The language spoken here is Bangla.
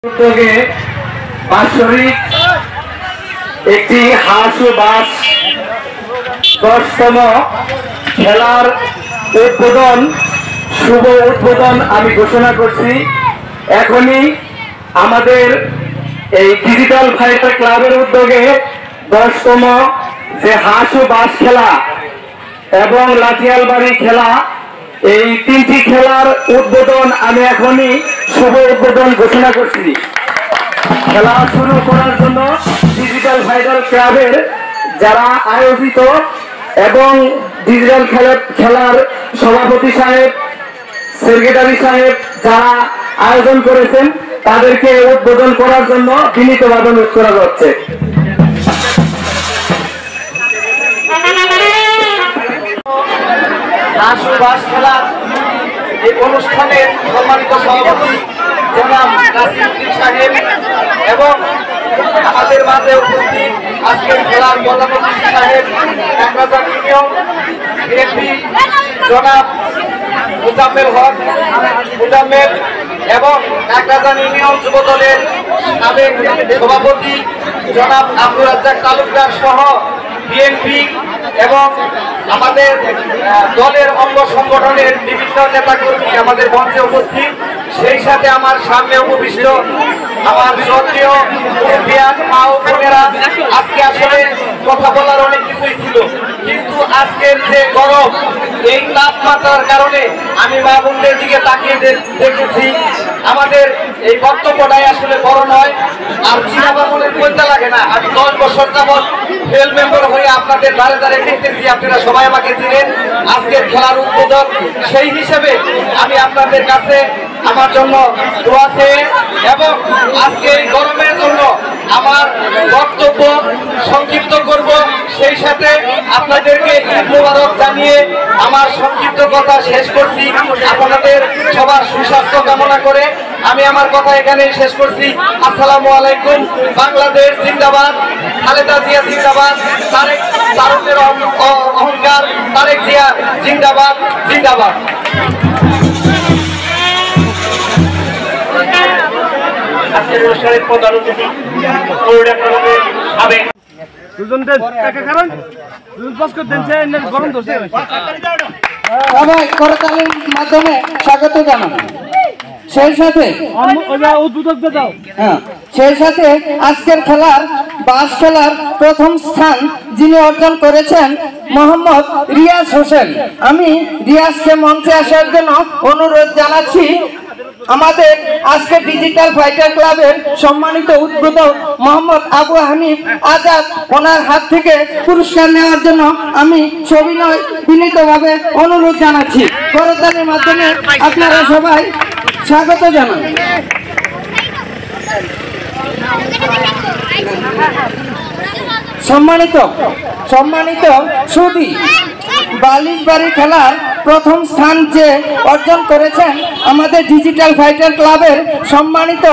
উদ্যোগে বাৎসরিক একটি হাঁস ও বাস 10তম খেলার উদ্বোধন শুভ উদ্বোধন আমি ঘোষণা করছি। এখনই আমাদের এই ডিজিটাল ফাইটার ক্লাবের উদ্যোগে 10তম যে হাঁস ও বাস খেলা এবং লাঠিয়ালবাড়ি খেলা, এই তিনটি খেলার উদ্বোধন আমি এখনই শুভ উদ্বোধন ঘোষণা করছি। খেলা শুরু করার জন্য ডিজিটাল ফাইটার ক্লাবের যারা আয়োজিত এবং ডিজিটাল খেলার সভাপতি সাহেব, সেক্রেটারি সাহেব যারা আয়োজন করেছেন তাদেরকে উদ্বোধন করার জন্য বিনীতভাবে অনুরোধ করা হচ্ছে। হাঁস ও বাস খেলার এই অনুষ্ঠানের সম্মানিত সভাপতি জনাব নাসিরউদ্দিন সাহেব এবং আমাদের মাঝে উপস্থিত আজকের খেলার প্রধান অতিথি সাহেব কাকরাজান ইউনিয়ন বিএনপি জনাব মুজাম্মেল হক মুজাম্মেল এবং কাকরাজান ইউনিয়ন যুব দলের সাবেক সভাপতি জনাব আব্দুর রাজ্জাক তালুকদার সহ বিএনপি এবং আমাদের দলের অঙ্গ সংগঠনের বিভিন্ন নেতাকর্মী আমাদের মঞ্চে উপস্থিত। সেই সাথে আমার সামনে উপবিষ্ট আমার শ্রদ্ধেয় মুরব্বিয়ান মা ও বোনেরা, আজকে আসলে কথা বলার অনেক কিছুই ছিল, কিন্তু আজকের যে গরম, এই তাপমাত্রার কারণে আমি মা বোনদের দিকে তাকিয়ে দেখেছি। আমাদের এই বক্তব্যটাই আসলে বড় নয়, আর চিনাবা মনের বলতে লাগে না। আমি 10 বছর যাবৎ ফেল মেম্বার হয়ে আপনাদের ধারে ধারে দেখতেছি, আপনারা সবাই আমাকে চিনেন। আজকের খেলার উদ্বোধন সেই হিসেবে আমি আপনাদের কাছে আমার জন্য দোয়া চেয়ে এবং আজকে এই গরমের জন্য আমার বক্তব্য সংক্ষিপ্ত করব, সেই সাথে আপনাদেরকে ঈদ মোবারক জানিয়ে আমার সংক্ষিপ্ত কথা শেষ করছি। আপনাদের সবার সুস্বাস্থ্য কামনা করে আমি আমার কথা এখানেই শেষ করছি। আসসালামু আলাইকুম। বাংলাদেশ জিন্দাবাদ, খালেদা জিয়া জিন্দাবাদ, তারেকের অহংকার, তারেক জিয়া জিন্দাবাদ জিন্দাবাদ। আজকের অনুষ্ঠানের প্রধান অতিথি সাবেক করতালির মাধ্যমে স্বাগত জানান। সেই সাথে আজকের খেলার বাস খেলার প্রথম স্থান যিনি অর্জন করেছেন মোহাম্মদ রিয়াজ হোসেন, আমি রিয়াজকে মঞ্চে আসার জন্য অনুরোধ জানাচ্ছি। আমাদের আজকে ডিজিটাল ফাইটার ক্লাবের সম্মানিত উদ্বোধক মোহাম্মদ আবু হানিফ আজাদ, ওনার হাত থেকে পুরস্কার নেওয়ার জন্য আমি সবিনয় বিনীতভাবে অনুরোধ জানাচ্ছি। করতালির মাধ্যমে আপনারা সবাই স্বাগত জানান। সম্মানিত সুধী, বালিশ বাড়ি খেলার প্রথম স্থান যে অর্জন করেছেন আমাদের ডিজিটাল ফাইটার ক্লাবের সম্মানিত